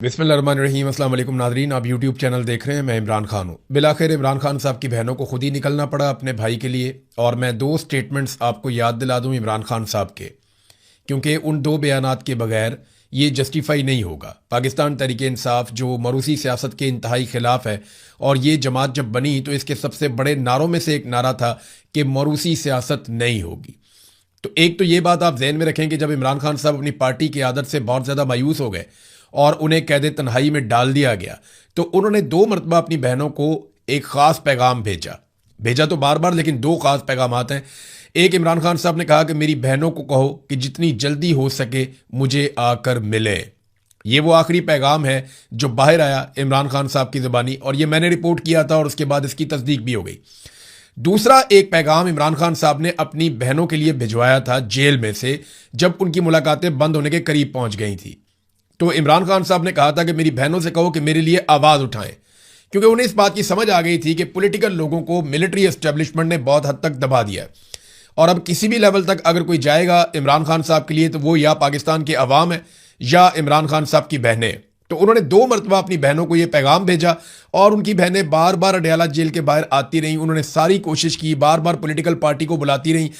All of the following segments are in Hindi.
बिस्मिल्लाहिर्रहमानिर्रहीम। अस्सलाम वालेकुम नाज़रीन, आप यूट्यूब चैनल देख रहे हैं। मैं इमरान खान हूँ। बिलाखिर इमरान खान साहब की बहनों को खुद ही निकलना पड़ा अपने भाई के लिए, और मैं दो स्टेटमेंट्स आपको याद दिला दूँ इमरान खान साहब के, क्योंकि उन दो बयानात के बगैर ये जस्टिफाई नहीं होगा। पाकिस्तान तहरीक इंसाफ जो मरूसी सियासत के इंतहाई ख़िलाफ़ है, और ये जमात जब बनी तो इसके सबसे बड़े नारों में से एक नारा था कि मरूसी सियासत नहीं होगी। तो एक तो ये बात आप जहन में रखें कि जब इमरान खान साहब अपनी पार्टी की आदत से बहुत ज़्यादा मायूस हो गए और उन्हें कैद तन्हाई में डाल दिया गया, तो उन्होंने दो मरतबा अपनी बहनों को एक ख़ास पैगाम भेजा तो बार बार, लेकिन दो ख़ास पैगाम हैं। एक, इमरान खान साहब ने कहा कि मेरी बहनों को कहो कि जितनी जल्दी हो सके मुझे आकर मिले। ये वो आखिरी पैगाम है जो बाहर आया इमरान खान साहब की ज़बानी, और ये मैंने रिपोर्ट किया था और उसके बाद इसकी तस्दीक भी हो गई। दूसरा एक पैगाम इमरान खान साहब ने अपनी बहनों के लिए भिजवाया था जेल में से, जब उनकी मुलाकातें बंद होने के करीब पहुंच गई थी। तो इमरान खान साहब ने कहा था कि मेरी बहनों से कहो कि मेरे लिए आवाज़ उठाएं, क्योंकि उन्हें इस बात की समझ आ गई थी कि पॉलिटिकल लोगों को मिलिट्री एस्टेब्लिशमेंट ने बहुत हद तक दबा दिया है, और अब किसी भी लेवल तक अगर कोई जाएगा इमरान खान साहब के लिए तो वो या पाकिस्तान के अवाम है या इमरान खान साहब की बहनें। तो उन्होंने दो मरतबा अपनी बहनों को ये पैगाम भेजा, और उनकी बहनें बार बार अडयाला जेल के बाहर आती रहीं। उन्होंने सारी कोशिश की, बार बार पॉलिटिकल पार्टी को बुलाती रहीं।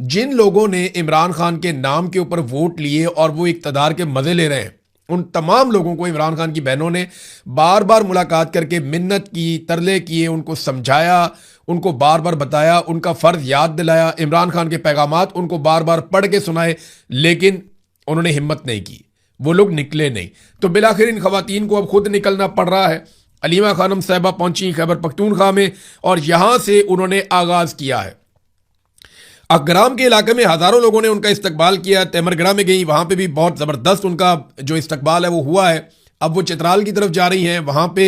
जिन लोगों ने इमरान खान के नाम के ऊपर वोट लिए और वो इक़्तिदार के मज़े ले रहे हैं, उन तमाम लोगों को इमरान खान की बहनों ने बार बार मुलाकात करके मिन्नत की, तरले किए, उनको समझाया, उनको बार बार बताया, उनका फ़र्ज़ याद दिलाया, इमरान खान के पैगामात उनको बार बार पढ़ के सुनाए, लेकिन उन्होंने हिम्मत नहीं की, वो लोग निकले नहीं। तो बिलाखिर इन खवातीन को अब खुद निकलना पड़ रहा है। अलीमा खानम साहिबा पहुंची खैबर पख्तूनख्वा में, और यहां से उन्होंने आगाज़ किया है। अकराम के इलाके में हज़ारों लोगों ने उनका इस्तकबाल किया। तेमरगढ़ा में गई, वहाँ पे भी बहुत ज़बरदस्त उनका जो इस्तकबाल है वो हुआ है। अब वो चित्राल की तरफ जा रही हैं, वहाँ पे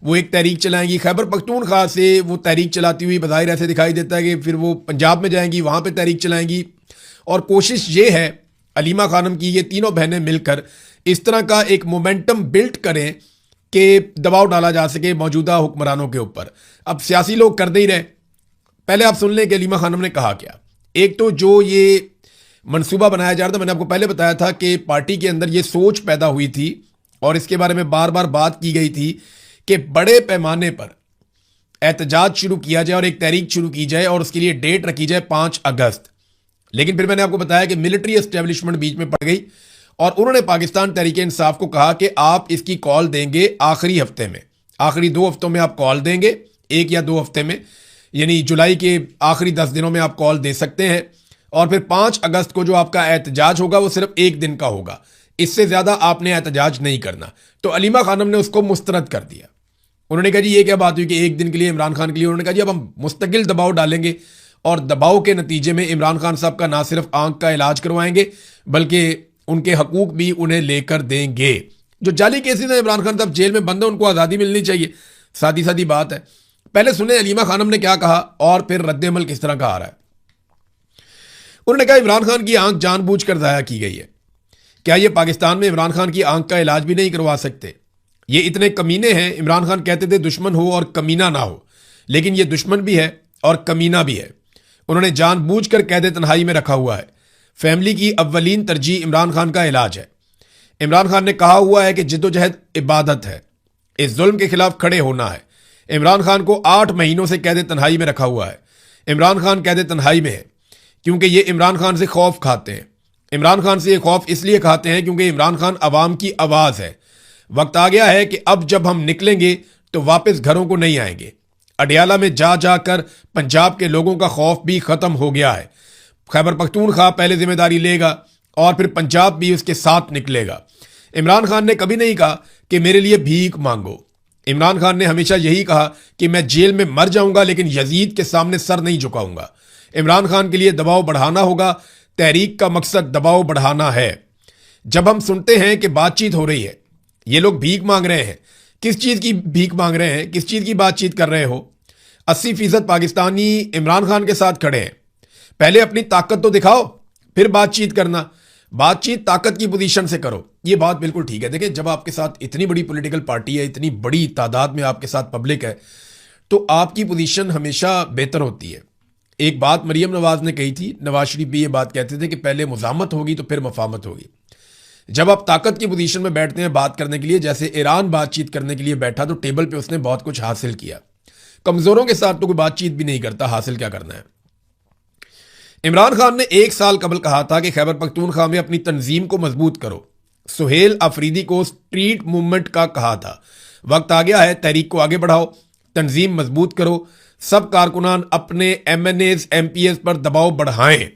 वो एक तहरीक चलाएंगी। खैबर पख्तूनख्वा से वो तहरीक चलाती हुई बज़ाहिर ऐसे दिखाई देता है कि फिर वो पंजाब में जाएंगी, वहाँ पर तहरीक चलाएंगी। और कोशिश ये है अलीमा खानम की, ये तीनों बहनें मिलकर इस तरह का एक मोमेंटम बिल्ड करें कि दबाव डाला जा सके मौजूदा हुक्मरानों के ऊपर। अब सियासी लोग कर दे ही रहे। पहले आप सुन लें कि अलीमा खानम ने कहा क्या। एक तो जो ये मंसूबा बनाया जा रहा था, मैंने आपको पहले बताया था कि पार्टी के अंदर ये सोच पैदा हुई थी और इसके बारे में बार बार बात की गई थी कि बड़े पैमाने पर एहतजाज शुरू किया जाए और एक तहरीक शुरू की जाए, और उसके लिए डेट रखी जाए 5 अगस्त। लेकिन फिर मैंने आपको बताया कि मिलिट्री एस्टेब्लिशमेंट बीच में पड़ गई, और उन्होंने पाकिस्तान तहरीक इंसाफ को कहा कि आप इसकी कॉल देंगे आखिरी हफ्ते में, आखिरी 2 हफ्तों में आप कॉल देंगे, 1 या 2 हफ्ते में, यानी जुलाई के आखिरी 10 दिनों में आप कॉल दे सकते हैं। और फिर 5 अगस्त को जो आपका एहतजाज होगा वो सिर्फ 1 दिन का होगा, इससे ज़्यादा आपने एहतजाज नहीं करना। तो अलीमा खानम ने उसको मुस्तरद कर दिया। उन्होंने कहा जी ये क्या बात हुई कि 1 दिन के लिए इमरान खान के लिए। उन्होंने कहा जी अब हम मुस्तकिल दबाव डालेंगे, और दबाव के नतीजे में इमरान खान साहब का ना सिर्फ आंख का इलाज करवाएंगे बल्कि उनके हकूक भी उन्हें लेकर देंगे। जो जाली केसेस हैं, इमरान खान साहब जेल में बंद है, उनको आज़ादी मिलनी चाहिए, सादी सादी बात है। पहले सुने अलीमा खानम ने क्या कहा और फिर रद्द-ए-अमल किस तरह का आ रहा है। उन्होंने कहा इमरान खान की आंख जानबूझकर ज़ाया की गई है। क्या ये पाकिस्तान में इमरान खान की आंख का इलाज भी नहीं करवा सकते? ये इतने कमीने हैं। इमरान खान कहते थे दुश्मन हो और कमीना ना हो, लेकिन ये दुश्मन भी है और कमीना भी है। उन्होंने जानबूझकर कैद तन्हाई में रखा हुआ है। फैमिली की अव्वलीन तरजीह इमरान खान का इलाज है। इमरान खान ने कहा हुआ है कि जिद्दोजहद इबादत है, इस जुल्म के खिलाफ खड़े होना है। इमरान खान को 8 महीनों से कैद तन्हाई में रखा हुआ है। इमरान खान कैद तन्हाई में है क्योंकि ये इमरान खान से खौफ खाते हैं। इमरान खान से ये खौफ इसलिए खाते हैं क्योंकि इमरान खान अवाम की आवाज़ है। वक्त आ गया है कि अब जब हम निकलेंगे तो वापस घरों को नहीं आएंगे। अडयाला में जा जाकर पंजाब के लोगों का खौफ भी ख़त्म हो गया है। खैबर पख्तूनख्वा पहले जिम्मेदारी लेगा और फिर पंजाब भी उसके साथ निकलेगा। इमरान खान ने कभी नहीं कहा कि मेरे लिए भीख मांगो। इमरान खान ने हमेशा यही कहा कि मैं जेल में मर जाऊंगा लेकिन यजीद के सामने सर नहीं झुकाऊंगा। इमरान खान के लिए दबाव बढ़ाना होगा। तहरीक का मकसद दबाव बढ़ाना है। जब हम सुनते हैं कि बातचीत हो रही है, ये लोग भीख मांग रहे हैं, किस चीज़ की भीख मांग रहे हैं, किस चीज़ की बातचीत कर रहे हो? 80% पाकिस्तानी इमरान खान के साथ खड़े हैं। पहले अपनी ताकत तो दिखाओ, फिर बातचीत करना। बातचीत ताकत की पोजीशन से करो, ये बात बिल्कुल ठीक है। देखिए, जब आपके साथ इतनी बड़ी पॉलिटिकल पार्टी है, इतनी बड़ी तादाद में आपके साथ पब्लिक है, तो आपकी पोजीशन हमेशा बेहतर होती है। एक बात मरियम नवाज ने कही थी, नवाज शरीफ भी ये बात कहते थे कि पहले मुज़ामत होगी तो फिर मफामत होगी। जब आप ताकत की पोजीशन में बैठते हैं बात करने के लिए, जैसे ईरान बातचीत करने के लिए बैठा तो टेबल पे उसने बहुत कुछ हासिल किया। कमजोरों के साथ तो कोई बातचीत भी नहीं करता, हासिल क्या करना है। इमरान खान ने 1 साल कबल कहा था कि खैबर पख्तूनख्वा में अपनी तंजीम को मजबूत करो। सुहेल अफरीदी को स्ट्रीट मूवमेंट का कहा था। वक्त आ गया है, तहरीक को आगे बढ़ाओ, तंजीम मजबूत करो, सब कारकुनान अपने MNAs MPs पर दबाव बढ़ाएं।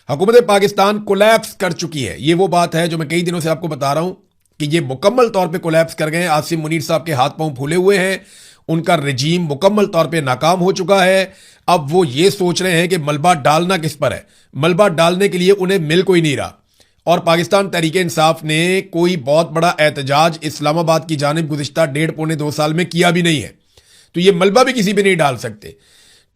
हुकूमत पाकिस्तान कोलैप्स कर चुकी है। ये वो बात है जो मैं कई दिनों से आपको बता रहा हूं कि ये मुकम्मल तौर पे कोलैप्स कर गए। आसिम मुनीर साहब के हाथ पांव फूले हुए हैं, उनका रजीम मुकम्मल तौर पे नाकाम हो चुका है। अब वो ये सोच रहे हैं कि मलबा डालना किस पर है। मलबा डालने के लिए उन्हें मिल कोई नहीं रहा, और पाकिस्तान तहरीक इंसाफ ने कोई बहुत बड़ा एहतजाज इस्लामाबाद की जानिब गुज़िश्ता 1.5-2 साल में किया भी नहीं है, तो ये मलबा भी किसी पे नहीं डाल सकते।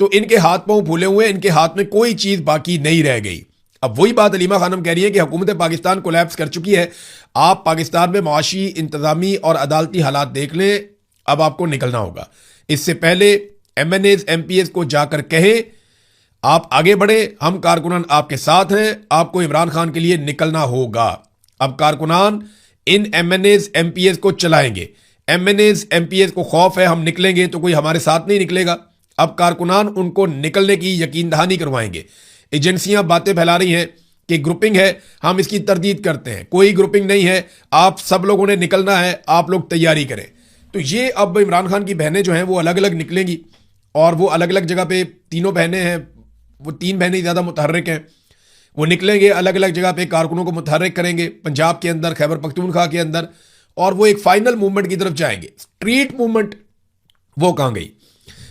तो इनके हाथ पांव फूले हुए, इनके हाथ में कोई चीज बाकी नहीं रह गई। अब वही बात अलीमा खानम कह रही है कि हुकूमत पाकिस्तान कोलैप्स कर चुकी है। आप पाकिस्तान में माशी, इंतजामी और अदालती हालात देख लें, अब आपको निकलना होगा। इससे पहले MNAs MPs को जाकर कहें आप आगे बढ़े, हम कारकुनान आपके साथ हैं, आपको इमरान खान के लिए निकलना होगा। अब कारकुनान इन MNAs MPs को चलाएंगे। MNAs MPs को खौफ है हम निकलेंगे तो कोई हमारे साथ नहीं निकलेगा। अब कारकुनान उनको निकलने की यकीन दहानी करवाएंगे। एजेंसियां बातें फैला रही हैं कि ग्रुपिंग है, हम इसकी तरदीद करते हैं, कोई ग्रुपिंग नहीं है, आप सब लोगों ने निकलना है, आप लोग तैयारी करें। तो ये अब इमरान खान की बहनें जो हैं वो अलग अलग निकलेंगी, और वो अलग अलग जगह पे, तीनों बहनें हैं, वो 3 बहनें ज़्यादा मुतहर्रिक हैं, वो निकलेंगे अलग अलग जगह पे, कारकुनों को मुतहर्रिक करेंगे, पंजाब के अंदर, खैबर पख्तूनख्वा के अंदर, और वो एक फाइनल मूवमेंट की तरफ जाएंगे। स्ट्रीट मूवमेंट वो कहां गई?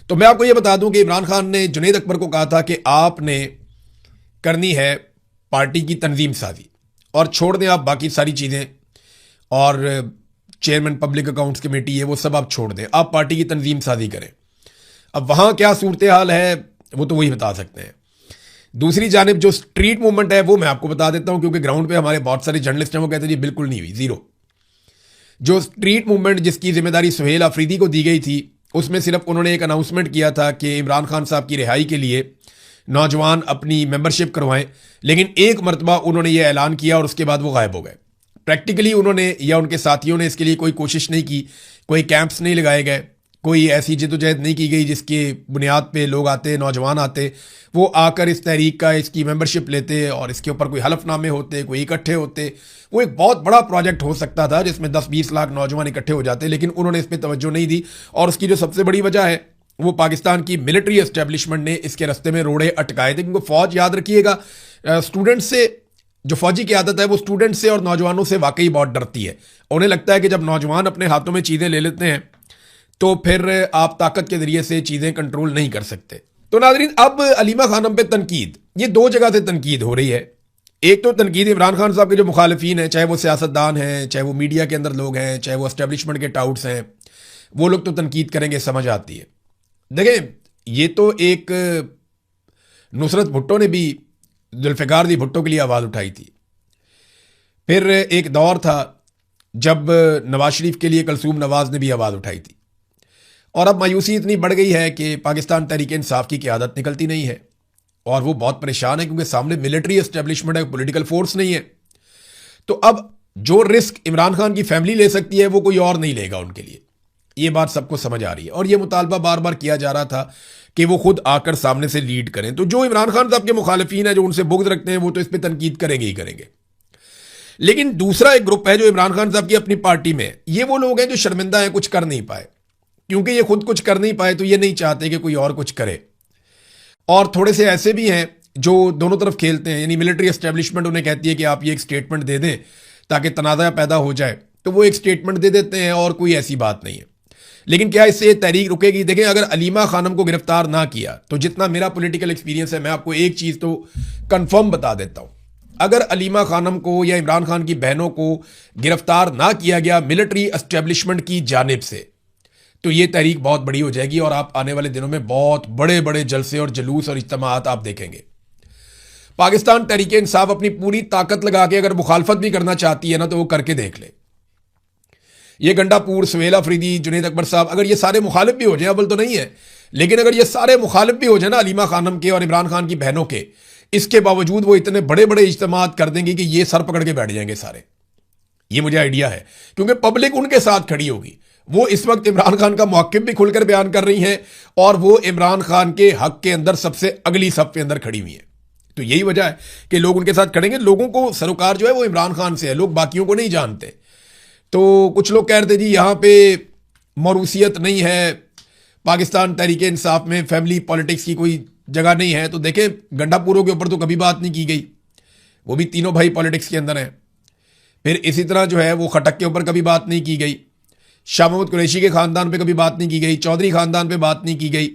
तो मैं आपको ये बता दूं कि इमरान खान ने जुनैद अकबर को कहा था कि आपने करनी है पार्टी की तंजीम साजी, और छोड़ दें आप बाकी सारी चीज़ें, और चेयरमैन पब्लिक अकाउंट्स कमेटी है वो सब आप छोड़ दें, आप पार्टी की तंजीम साजी करें। अब वहां क्या सूरत हाल है वो तो वही बता सकते हैं। दूसरी जानिब जो स्ट्रीट मूवमेंट है वो मैं आपको बता देता हूं, क्योंकि ग्राउंड पे हमारे बहुत सारे जर्नलिस्ट हैं, वो कहते हैं जी बिल्कुल नहीं हुई, जीरो। जो स्ट्रीट मूवमेंट जिसकी जिम्मेदारी सुहेल अफरीदी को दी गई थी, उसमें सिर्फ उन्होंने एक अनाउंसमेंट किया था कि इमरान खान साहब की रिहाई के लिए नौजवान अपनी मेंबरशिप करवाएं, लेकिन एक मरतबा उन्होंने ये ऐलान किया और उसके बाद वो गायब हो गए। प्रैक्टिकली उन्होंने या उनके साथियों ने इसके लिए कोई कोशिश नहीं की, कोई कैंप्स नहीं लगाए गए, कोई ऐसी जद्दोजहद नहीं की गई जिसके बुनियाद पे लोग आते, नौजवान आते, वो आकर इस तहरीक का, इसकी मेंबरशिप लेते और इसके ऊपर कोई हलफनामे होते, कोई इकट्ठे होते। वो एक बहुत बड़ा प्रोजेक्ट हो सकता था जिसमें 10-20 लाख नौजवान इकट्ठे हो जाते, लेकिन उन्होंने इस पर तवज्जो नहीं दी। और उसकी जो सबसे बड़ी वजह है वो पाकिस्तान की मिलिट्री एस्टेब्लिशमेंट ने इसके रास्ते में रोड़े अटकाए थे। क्योंकि फौज, याद रखिएगा, स्टूडेंट से, जो फौजी की आदत है वो स्टूडेंट से और नौजवानों से वाकई बहुत डरती है। उन्हें लगता है कि जब नौजवान अपने हाथों में चीज़ें ले लेते हैं तो फिर आप ताकत के जरिए से चीज़ें कंट्रोल नहीं कर सकते। तो नाज़रीन, अब अलीमा खानम पे तनकीद, ये 2 जगह से तनकीद हो रही है। एक तो तनकीद इमरान खान साहब के जो मुखालिफिन हैं, चाहे वो सियासतदान हैं, चाहे वो मीडिया के अंदर लोग हैं, चाहे वो एस्टेब्लिशमेंट के टाउट्स हैं, वो लोग तो तनकीद करेंगे, समझ आती है। देखें, ये तो एक नुसरत भुट्टो ने भी जुल्फ़िकार दी भुट्टो के लिए आवाज़ उठाई थी। फिर एक दौर था जब नवाज शरीफ के लिए कलसूम नवाज ने भी आवाज़ उठाई थी। और अब मायूसी इतनी बढ़ गई है कि पाकिस्तान तहरीक इंसाफ की क़यादत निकलती नहीं है, और वो बहुत परेशान है क्योंकि सामने मिलिट्री एस्टेब्लिशमेंट है, पॉलिटिकल फोर्स नहीं है। तो अब जो रिस्क इमरान खान की फैमिली ले सकती है वो कोई और नहीं लेगा उनके लिए। ये बात सबको समझ आ रही है, और ये मुतालबा बार बार किया जा रहा था कि वो खुद आकर सामने से लीड करें। तो जो इमरान खान साहब के मुखालिफिन हैं, जो उनसे बुग़्ज़ रखते हैं, वो तो इस पर तनकीद करेंगे ही करेंगे। लेकिन दूसरा एक ग्रुप है जो इमरान खान साहब की अपनी पार्टी में, ये वो लोग हैं जो शर्मिंदा हैं, कुछ कर नहीं पाए। क्योंकि ये खुद कुछ कर नहीं पाए तो ये नहीं चाहते कि कोई और कुछ करे। और थोड़े से ऐसे भी हैं जो दोनों तरफ खेलते हैं, यानी मिलिट्री एस्टेब्लिशमेंट उन्हें कहती है कि आप ये एक स्टेटमेंट दे दें ताकि तनाज़ा पैदा हो जाए, तो वो एक स्टेटमेंट दे देते हैं और कोई ऐसी बात नहीं है। लेकिन क्या इससे तहरीक रुकेगी? देखें, अगर अलीमा खानम को गिरफ्तार ना किया तो जितना मेरा पॉलिटिकल एक्सपीरियंस है, मैं आपको एक चीज़ तो कंफर्म बता देता हूँ, अगर अलीमा खानम को या इमरान खान की बहनों को गिरफ्तार ना किया गया मिलिट्री एस्टेब्लिशमेंट की जानिब से, तो ये तहरीक बहुत बड़ी हो जाएगी और आप आने वाले दिनों में बहुत बड़े बड़े जलसे और जुलूस और इज्तिमाआत आप देखेंगे। पाकिस्तान तहरीक इंसाफ अपनी पूरी ताकत लगा के अगर मुखालफत भी करना चाहती है ना, तो वो करके देख ले। ये गंडापुर, सुहेल अफरीदी, जुनैद अकबर साहब, अगर ये सारे मुखालिफ भी हो जाए, अव्वल तो नहीं है, लेकिन अगर ये सारे मुखालिफ भी हो जाए ना अलीमा खानम के और इमरान खान की बहनों के, इसके बावजूद वो इतने बड़े बड़े इज्तिमाआत कर देंगे कि ये सर पकड़ के बैठ जाएंगे सारे। ये मुझे आइडिया है, क्योंकि पब्लिक उनके साथ खड़ी होगी। वो इस वक्त इमरान खान का मौक़िफ़ भी खुलकर बयान कर रही हैं और वो इमरान खान के हक के अंदर सबसे अगली सफ के अंदर खड़ी हुई हैं। तो यही वजह है कि लोग उनके साथ खड़ेंगे। लोगों को सरोकार जो है वो इमरान खान से है, लोग बाकियों को नहीं जानते। तो कुछ लोग कह रहे थे जी यहाँ पे मौरूसियत नहीं है, पाकिस्तान तहरीक इंसाफ में फैमिली पॉलिटिक्स की कोई जगह नहीं है। तो देखें, गंडापुरों के ऊपर तो कभी बात नहीं की गई, वो भी तीनों भाई पॉलिटिक्स के अंदर हैं। फिर इसी तरह जो है वो खटक के ऊपर कभी बात नहीं की गई, शाह महमूद कुरैशी के खानदान पे कभी बात नहीं की गई, चौधरी खानदान पे बात नहीं की गई।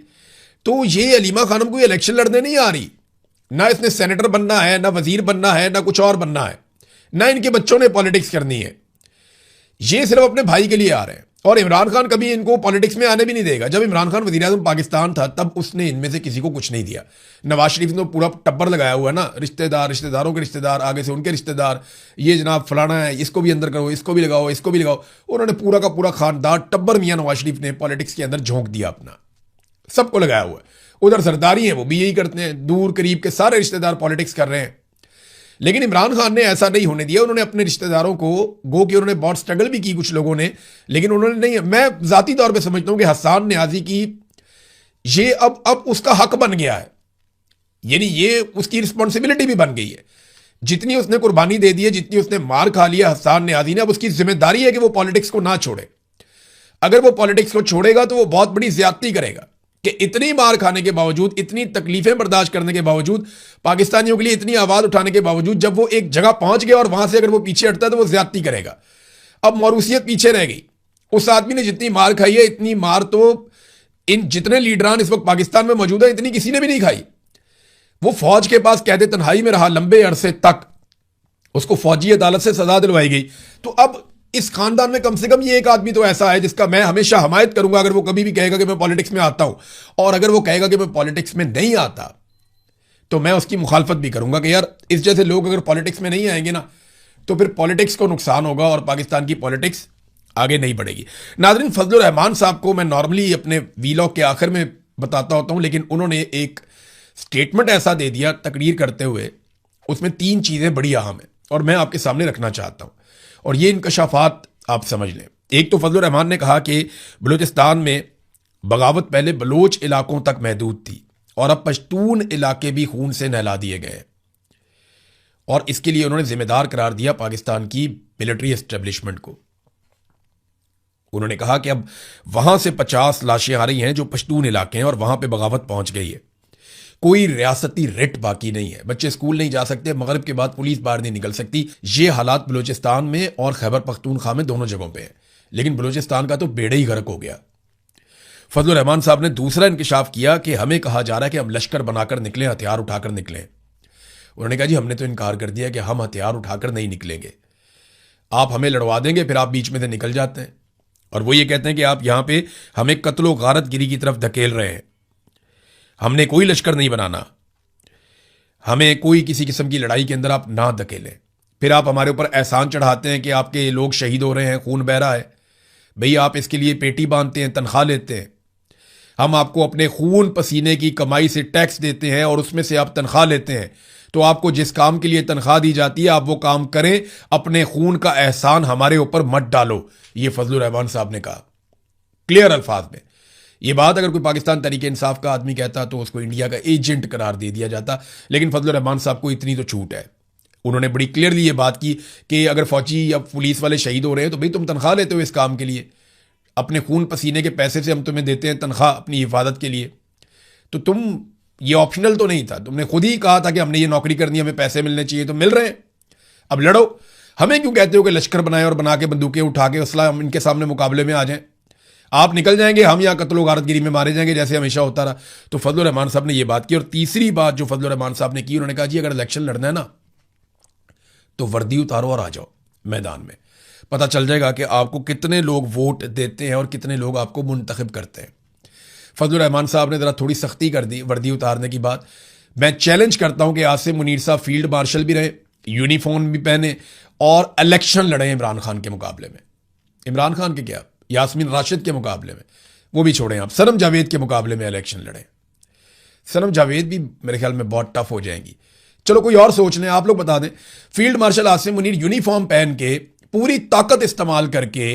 तो ये अलीमा खानम कोई इलेक्शन लड़ने नहीं आ रही, ना इसने सेनेटर बनना है, ना वजीर बनना है, ना कुछ और बनना है, ना इनके बच्चों ने पॉलिटिक्स करनी है। ये सिर्फ अपने भाई के लिए आ रहे हैं। और इमरान खान कभी इनको पॉलिटिक्स में आने भी नहीं देगा। जब इमरान खान वज़ीर आज़म पाकिस्तान था तब उसने इनमें से किसी को कुछ नहीं दिया। नवाज शरीफ ने तो पूरा टब्बर लगाया हुआ है ना, रिश्तेदार, रिश्तेदारों के रिश्तेदार, आगे से उनके रिश्तेदार, ये जनाब फलाना है, इसको भी अंदर करो, इसको भी लगाओ, इसको भी लगाओ। उन्होंने पूरा का पूरा खानदान टब्बर मियाँ नवाज शरीफ ने पॉलिटिक्स के अंदर झोंक दिया अपना, सबको लगाया हुआ है। उधर सरदारी हैं, वो भी यही करते हैं, दूर करीब के सारे रिश्तेदार पॉलिटिक्स कर रहे हैं। लेकिन इमरान खान ने ऐसा नहीं होने दिया। उन्होंने अपने रिश्तेदारों को, गो कि उन्होंने बहुत स्ट्रगल भी की कुछ लोगों ने, लेकिन उन्होंने नहीं। मैं जाती तौर पे समझता हूं कि हसन न्याजी की ये अब उसका हक बन गया है, यानी ये उसकी रिस्पॉन्सिबिलिटी भी बन गई है। जितनी उसने कुर्बानी दे दी है, जितनी उसने मार खा लिया हसन न्याजी ने, अब उसकी जिम्मेदारी है कि वो पॉलिटिक्स को ना छोड़े। अगर वो पॉलिटिक्स को छोड़ेगा तो वो बहुत बड़ी ज्यादती करेगा कि इतनी मार खाने के बावजूद, इतनी तकलीफें बर्दाश्त करने के बावजूद, पाकिस्तानियों के लिए इतनी आवाज़ उठाने के बावजूद, जब वो एक जगह पहुंच गया और वहां से अगर वो पीछे हटता है तो वो ज्यादती करेगा। अब मौरूसियत पीछे रह गई। उस आदमी ने जितनी मार खाई है, इतनी मार तो इन जितने लीडरान इस वक्त पाकिस्तान में मौजूद है, इतनी किसी ने भी नहीं खाई। वो फौज के पास कैद तन्हाई में रहा लंबे अरसे तक, उसको फौजी अदालत से सजा दिलवाई गई। तो अब इस खानदान में कम से कम ये एक आदमी तो ऐसा है जिसका मैं हमेशा हमायत करूंगा अगर वो कभी भी कहेगा कि मैं पॉलिटिक्स में आता हूं, और अगर वो कहेगा कि मैं पॉलिटिक्स में नहीं आता तो मैं उसकी मुखालफत भी करूंगा कि यार इस जैसे लोग अगर पॉलिटिक्स में नहीं आएंगे ना तो फिर पॉलिटिक्स को नुकसान होगा और पाकिस्तान की पॉलिटिक्स आगे नहीं बढ़ेगी। नाज़रीन, फजलुर रहमान साहब को मैं नॉर्मली अपने वीलॉग के आखिर में बताता होता हूं, लेकिन उन्होंने एक स्टेटमेंट ऐसा दे दिया तकरीर करते हुए, उसमें 3 चीज़ें बड़ी अहम हैं और मैं आपके सामने रखना चाहता हूं और ये इंकशाफात आप समझ लें। एक तो फजलुर रहमान ने कहा कि बलूचिस्तान में बगावत पहले बलोच इलाकों तक महदूद थी और अब पश्तून इलाके भी खून से नहला दिए गए, और इसके लिए उन्होंने जिम्मेदार करार दिया पाकिस्तान की मिलिट्री एस्टेब्लिशमेंट को। उन्होंने कहा कि अब वहां से 50 लाशें आ रही हैं जो पश्तून इलाके हैं और वहां पे बगावत पहुंच गई है। कोई रियासती रिट बाकी नहीं है, बच्चे स्कूल नहीं जा सकते, मगरिब के बाद पुलिस बाहर नहीं निकल सकती। ये हालात बलूचिस्तान में और खैबर पख्तूनख्वा में दोनों जगहों पे है। लेकिन बलूचिस्तान का तो बेड़ा ही गर्क हो गया। फजलुर रहमान साहब ने दूसरा इंकशाफ किया कि हमें कहा जा रहा है कि हम लश्कर बनाकर निकलें, हथियार उठाकर निकलें। उन्होंने कहा जी हमने तो इनकार कर दिया कि हम हथियार उठाकर नहीं निकलेंगे, आप हमें लड़वा देंगे, फिर आप बीच में से निकल जाते हैं और वो ये कहते हैं कि आप यहाँ पे हमें कत्लो गारतगिरी की तरफ धकेल रहे हैं। हमने कोई लश्कर नहीं बनाना, हमें कोई किसी किस्म की लड़ाई के अंदर आप ना धकेलें। फिर आप हमारे ऊपर एहसान चढ़ाते हैं कि आपके लोग शहीद हो रहे हैं, खून बह रहा है। भई आप इसके लिए पेटी बांधते हैं, तनख्वाह लेते हैं, हम आपको अपने खून पसीने की कमाई से टैक्स देते हैं और उसमें से आप तनख्वाह लेते हैं। तो आपको जिस काम के लिए तनख्वाह दी जाती है आप वो काम करें, अपने खून का एहसान हमारे ऊपर मत डालो। ये फजलुर रहमान साहब ने कहा क्लियर अल्फाज में। ये बात अगर कोई पाकिस्तान तहरीक इंसाफ का आदमी कहता तो उसको इंडिया का एजेंट करार दे दिया जाता, लेकिन फजलुर रहमान साहब को इतनी तो छूट है। उन्होंने बड़ी क्लियरली ये बात की कि अगर फौजी या पुलिस वाले शहीद हो रहे हैं तो भाई तुम तनख्वाह लेते हो इस काम के लिए, अपने खून पसीने के पैसे से हम तुम्हें देते हैं तनख्वाह अपनी हिफाजत के लिए, तो तुम ये ऑप्शनल तो नहीं था, तुमने खुद ही कहा था कि हमने ये नौकरी करनी है, हमें पैसे मिलने चाहिए, तो मिल रहे हैं, अब लड़ो। हमें क्यों कहते हो कि लश्कर बनाए और बना के बंदूकें उठा के असला हम इनके सामने मुकाबले में आ जाएं, आप निकल जाएंगे, हम यहाँ कत्लो गारतगिरी में मारे जाएंगे जैसे हमेशा होता रहा। तो फजलुर रहमान साहब ने ये बात की। और तीसरी बात जो फजलुर रहमान साहब ने की, उन्होंने कहा जी अगर इलेक्शन लड़ना है ना तो वर्दी उतारो और आ जाओ मैदान में, पता चल जाएगा कि आपको कितने लोग वोट देते हैं और कितने लोग आपको मुंतखब करते हैं। फजलुर रहमान साहब ने ज़रा थोड़ी सख्ती कर दी वर्दी उतारने की बात। मैं चैलेंज करता हूं कि आसिम मुनीर साहब फील्ड मार्शल भी रहे, यूनिफॉर्म भी पहने और इलेक्शन लड़े इमरान खान के मुकाबले में। इमरान खान के क्या, यास्मीन राशिद के मुकाबले में, वो भी छोड़ें आप, सनम जावेद के मुकाबले में इलेक्शन लड़े। सनम जावेद भी मेरे ख्याल में बहुत टफ हो जाएंगी। चलो कोई और सोच लें, आप लोग बता दें। Field marshal Asim Munir uniform पहन के पूरी ताकत इस्तेमाल करके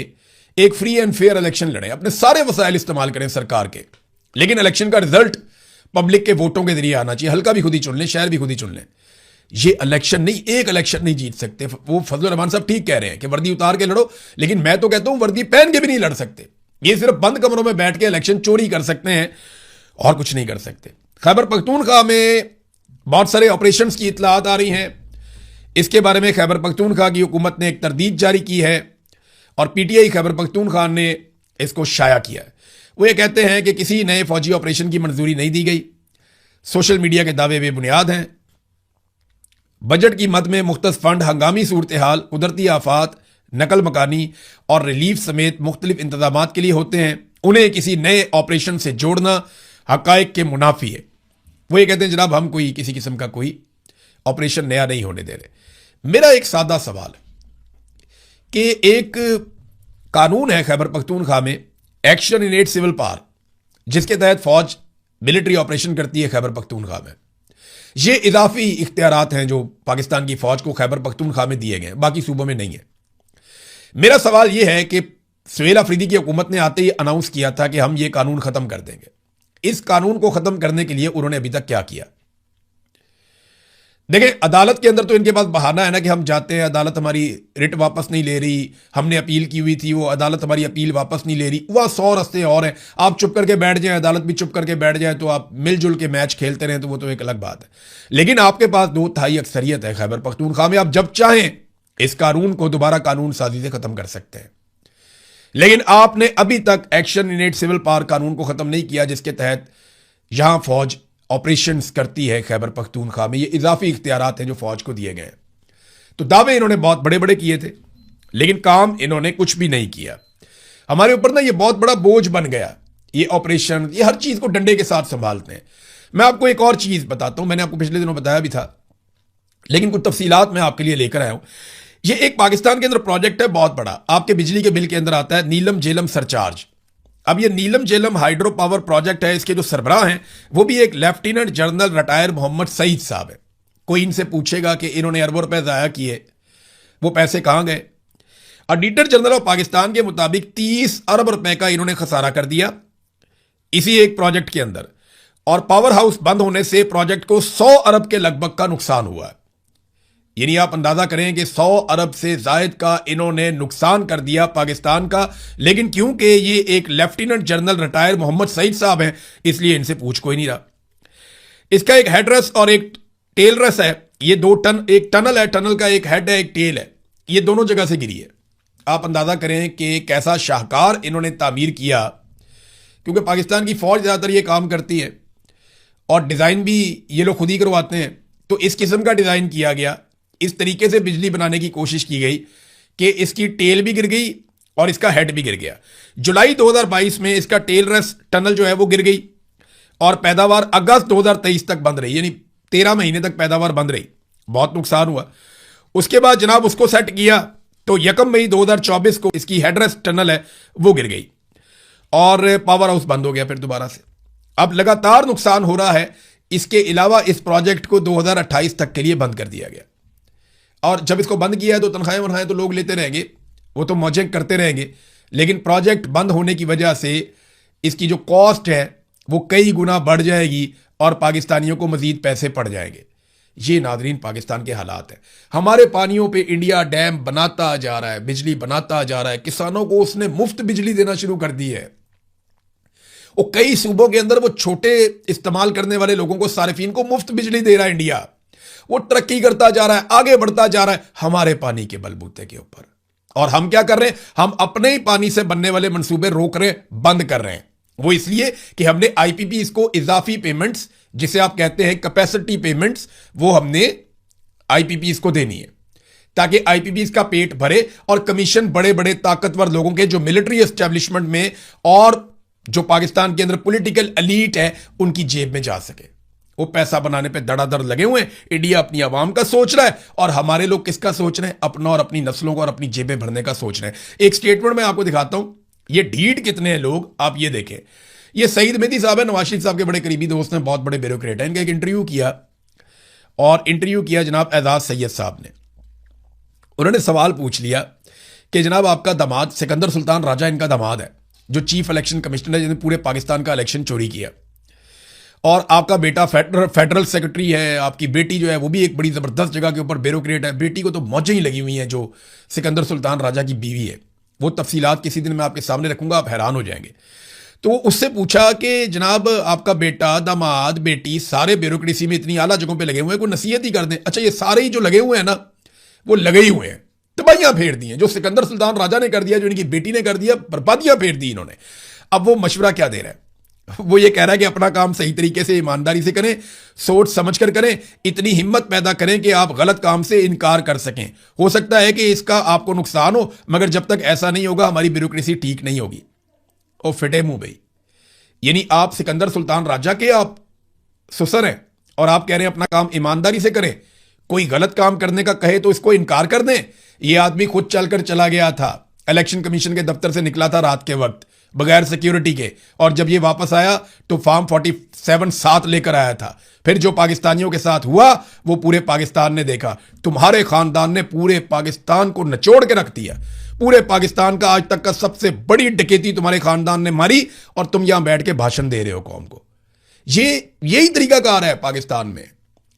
एक फ्री एंड फेयर इलेक्शन लड़ें, अपने सारे वसाइल इस्तेमाल करें सरकार के, लेकिन इलेक्शन का रिजल्ट पब्लिक के वोटों के जरिए आना चाहिए। हल्का भी खुद ही चुन लें, शहर भी खुद ही चुन लें। ये इलेक्शन नहीं, एक इलेक्शन नहीं जीत सकते। वो फजलुर रहमान साहब ठीक कह रहे हैं कि वर्दी उतार के लड़ो, लेकिन मैं तो कहता हूं वर्दी पहन के भी नहीं लड़ सकते। ये सिर्फ बंद कमरों में बैठ के इलेक्शन चोरी कर सकते हैं और कुछ नहीं कर सकते। खैबर पख्तूनख्वा में बहुत सारे ऑपरेशंस की इतलात आ रही हैं। इसके बारे में खैबर पख्तूनख्वा की हुकूमत ने एक तरदीद जारी की है और पीटीआई खैबर पख्तूनख्वा ने इसको शाया किया है। वो ये कहते हैं कि किसी नए फौजी ऑपरेशन की मंजूरी नहीं दी गई, सोशल मीडिया के दावे बेबुनियाद हैं। बजट की मद में मुख्तस फंड हंगामी सूरत हाल, कुदरती आफात, नकल मकानी और रिलीफ समेत मुख्तलिफ इंतजामात के लिए होते हैं। उन्हें किसी नए ऑपरेशन से जोड़ना हकायक के मुनाफी है। वो ये कहते हैं जनाब हम कोई किसी किस्म का कोई ऑपरेशन नया नहीं होने दे रहे। मेरा एक सादा सवाल है कि एक कानून है खैबर पख्तूनख्वा में, action in aid civil power, जिसके तहत फौज मिलिट्री ऑपरेशन करती है खैबर पख्तूनख्वा में। ये इजाफी इख्तियारात हैं जो पाकिस्तान की फौज को खैबर पख्तूनख्वा में दिए गए हैं, बाकी सूबों में नहीं है। मेरा सवाल यह है कि सुहेल अफरीदी की हुकूमत ने आते ही अनाउंस किया था कि हम ये कानून खत्म कर देंगे। इस कानून को खत्म करने के लिए उन्होंने अभी तक क्या किया? देखें, अदालत के अंदर तो इनके पास बहाना है ना कि हम जाते हैं, अदालत हमारी रिट वापस नहीं ले रही, हमने अपील की हुई थी, वो अदालत हमारी अपील वापस नहीं ले रही। वह 100 रास्ते और हैं। आप चुप करके बैठ जाएं, अदालत भी चुप करके बैठ जाए, तो आप मिलजुल के मैच खेलते रहें, तो वो तो एक अलग बात है। लेकिन आपके पास 2/3 अक्सरियत है खैबर पख्तूनख्वा में, आप जब चाहें इस कानून को दोबारा कानून साजी से खत्म कर सकते हैं। लेकिन आपने अभी तक action in aid civil power कानून को खत्म नहीं किया, जिसके तहत यहां फौज ऑपरेशंस करती है खैबर पख्तूनख्वा में। ये इजाफी इख्तियारात हैं जो फौज को दिए गए हैं। तो दावे इन्होंने बहुत बड़े बड़े किए थे, लेकिन काम इन्होंने कुछ भी नहीं किया। हमारे ऊपर ना ये बहुत बड़ा बोझ बन गया, ये ऑपरेशन, ये हर चीज को डंडे के साथ संभालते हैं। मैं आपको एक और चीज बताता हूं, मैंने आपको पिछले दिनों बताया भी था, लेकिन कुछ तफसीलात मैं आपके लिए लेकर आया हूं। ये एक पाकिस्तान के अंदर प्रोजेक्ट है बहुत बड़ा, आपके बिजली के बिल के अंदर आता है नीलम झेलम सरचार्ज। अब ये Neelum Jhelum hydro power project है, इसके जो सरबराह हैं वो भी एक lieutenant general retire Mohammad Saeed साहब है। कोई इनसे पूछेगा कि इन्होंने अरबों रुपए ज़ाया किए, वो पैसे कहां गए? ऑडिटर जनरल ऑफ पाकिस्तान के मुताबिक 30 अरब रुपए का इन्होंने खसारा कर दिया इसी एक प्रोजेक्ट के अंदर, और पावर हाउस बंद होने से प्रोजेक्ट को 100 अरब के लगभग का नुकसान हुआ है। यानी आप अंदाजा करें कि 100 अरब से जायद का इन्होंने नुकसान कर दिया पाकिस्तान का। लेकिन क्योंकि ये एक lieutenant general retire Mohammad Saeed साहब हैं, इसलिए इनसे पूछ कोई नहीं रहा। इसका एक हेडरेस और एक टेल रेस है। ये एक टनल है, टनल का एक हेड है, एक टेल है, ये दोनों जगह से गिरी है। आप अंदाजा करें कि कैसा शाहकार इन्होंने तामीर किया, क्योंकि पाकिस्तान की फौज ज्यादातर ये काम करती है और डिजाइन भी ये लोग खुद ही करवाते हैं। तो इस किस्म का डिजाइन किया गया, इस तरीके से बिजली बनाने की कोशिश की गई कि इसकी टेल भी गिर गई और इसका हेड भी गिर गया। जुलाई 2022 में इसका टेल रेस टनल जो है वो गिर गई और पैदावार अगस्त 2023 तक बंद रही, यानी 13 महीने तक पैदावार बंद रही। बहुत नुकसान हुआ। उसके बाद जनाब उसको सेट किया तो 1 मई 2024 को इसकी हेडरेस्ट टनल है वो गिर गई और पावर हाउस बंद हो गया फिर दोबारा से। अब लगातार नुकसान हो रहा है। इसके अलावा इस प्रोजेक्ट को 2028 तक के लिए बंद कर दिया गया, और जब इसको बंद किया है तो तनख्वाहें वनख्वाहें तो लोग लेते रहेंगे, वो तो मौजें करते रहेंगे, लेकिन प्रोजेक्ट बंद होने की वजह से इसकी जो कॉस्ट है वो कई गुना बढ़ जाएगी और पाकिस्तानियों को मजीद पैसे पड़ जाएंगे। ये नाजरीन पाकिस्तान के हालात हैं। हमारे पानियों पे इंडिया डैम बनाता जा रहा है, बिजली बनाता जा रहा है, किसानों को उसने मुफ्त बिजली देना शुरू कर दी है। वो कई सूबों के अंदर वो छोटे इस्तेमाल करने वाले लोगों को, सारिफीन को मुफ्त बिजली दे रहा है इंडिया। वो तरक्की करता जा रहा है, आगे बढ़ता जा रहा है हमारे पानी के बलबूते के ऊपर। और हम क्या कर रहे हैं? हम अपने ही पानी से बनने वाले मंसूबे रोक रहे हैं, बंद कर रहे हैं। वो इसलिए कि हमने आईपीपी को इजाफी पेमेंट्स, जिसे आप कहते हैं कैपेसिटी पेमेंट्स, वो हमने आईपीपी को देनी है ताकि आईपीपी का पेट भरे और कमीशन बड़े बड़े ताकतवर लोगों के, जो मिलिट्री एस्टेब्लिशमेंट में और जो पाकिस्तान के अंदर पॉलिटिकल एलीट है, उनकी जेब में जा सके। वो पैसा बनाने पे धड़ाधड़ लगे हुए हैं। इंडिया अपनी आवाम का सोच रहा है और हमारे लोग किसका सोच रहे हैं? अपना और अपनी नस्लों का और अपनी जेबें भरने का सोच रहे हैं। एक स्टेटमेंट मैं आपको दिखाता हूं, ये ढीठ कितने हैं लोग, आप ये देखें। ये सईद मेहदी साहब है, नवाज शरीफ साहब के बड़े करीबी दोस्त हैं, बहुत बड़े ब्यूरोक्रेट हैं। इनका एक इंटरव्यू किया जनाब एजाज सैयद साहब ने। उन्होंने सवाल पूछ लिया कि जनाब आपका दामाद सिकंदर सुल्तान राजा इनका दामाद है, जो चीफ इलेक्शन कमिश्नर है, जिन्होंने पूरे पाकिस्तान का इलेक्शन चोरी किया, और आपका बेटा फेडरल सेक्रेटरी है, आपकी बेटी जो है वो भी एक बड़ी ज़बरदस्त जगह के ऊपर ब्यूरोक्रेट है। बेटी को तो मौजें ही लगी हुई हैं जो सिकंदर सुल्तान राजा की बीवी है। वो तफसीलात किसी दिन मैं आपके सामने रखूंगा, आप हैरान हो जाएंगे। तो उससे पूछा कि जनाब आपका बेटा, दामाद, बेटी सारे ब्यूरोक्रेसी में इतनी आला जगहों पे लगे हुए हैं, कोई नसीहत ही कर दें। अच्छा, ये सारे ही जो लगे हुए हैं ना, वो लगे ही हुए हैं, तबाहियां फेर दी हैं। जो सिकंदर सुल्तान राजा ने कर दिया, जो इनकी बेटी ने कर दिया, बर्बादियां फेर दी इन्होंने। अब वो मशवरा क्या दे रहा है? वो ये कह रहा है कि अपना काम सही तरीके से ईमानदारी से करें, सोच समझ कर करें, इतनी हिम्मत पैदा करें कि आप गलत काम से इनकार कर सकें। हो सकता है कि इसका आपको नुकसान हो, मगर जब तक ऐसा नहीं होगा हमारी ब्यूरोक्रेसी ठीक नहीं होगी। और फिटे मुंह भाई, यानी आप सिकंदर सुल्तान राजा के आप ससुर हैं और आप कह रहे हैं अपना काम ईमानदारी से करें, कोई गलत काम करने का कहे तो इसको इनकार कर दें। यह आदमी खुद चलकर चला गया था, इलेक्शन कमीशन के दफ्तर से निकला था रात के वक्त बगैर सिक्योरिटी के, और जब ये वापस आया तो फॉर्म 47 साथ लेकर आया था। फिर जो पाकिस्तानियों के साथ हुआ वो पूरे पाकिस्तान ने देखा। तुम्हारे खानदान ने पूरे पाकिस्तान को निचोड़ के रख दिया। पूरे पाकिस्तान का आज तक का सबसे बड़ी डकैती तुम्हारे खानदान ने मारी, और तुम यहां बैठ के भाषण दे रहे हो कौम को। यही तरीकाकार है पाकिस्तान में।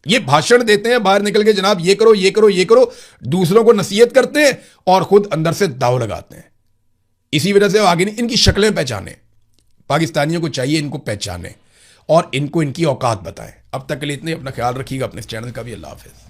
ये भाषण देते हैं बाहर निकल के, जनाब ये करो ये करो ये करो, दूसरों को नसीहत करते हैं और खुद अंदर से दाव लगाते हैं। इसी वजह से आगे नहीं, इनकी शक्लें पहचाने, पाकिस्तानियों को चाहिए इनको पहचाने और इनको इनकी औकात बताएं। अब तक के लिए इतने, अपना ख्याल रखिएगा, अपने इस चैनल का भी। अल्लाह हाफिज़।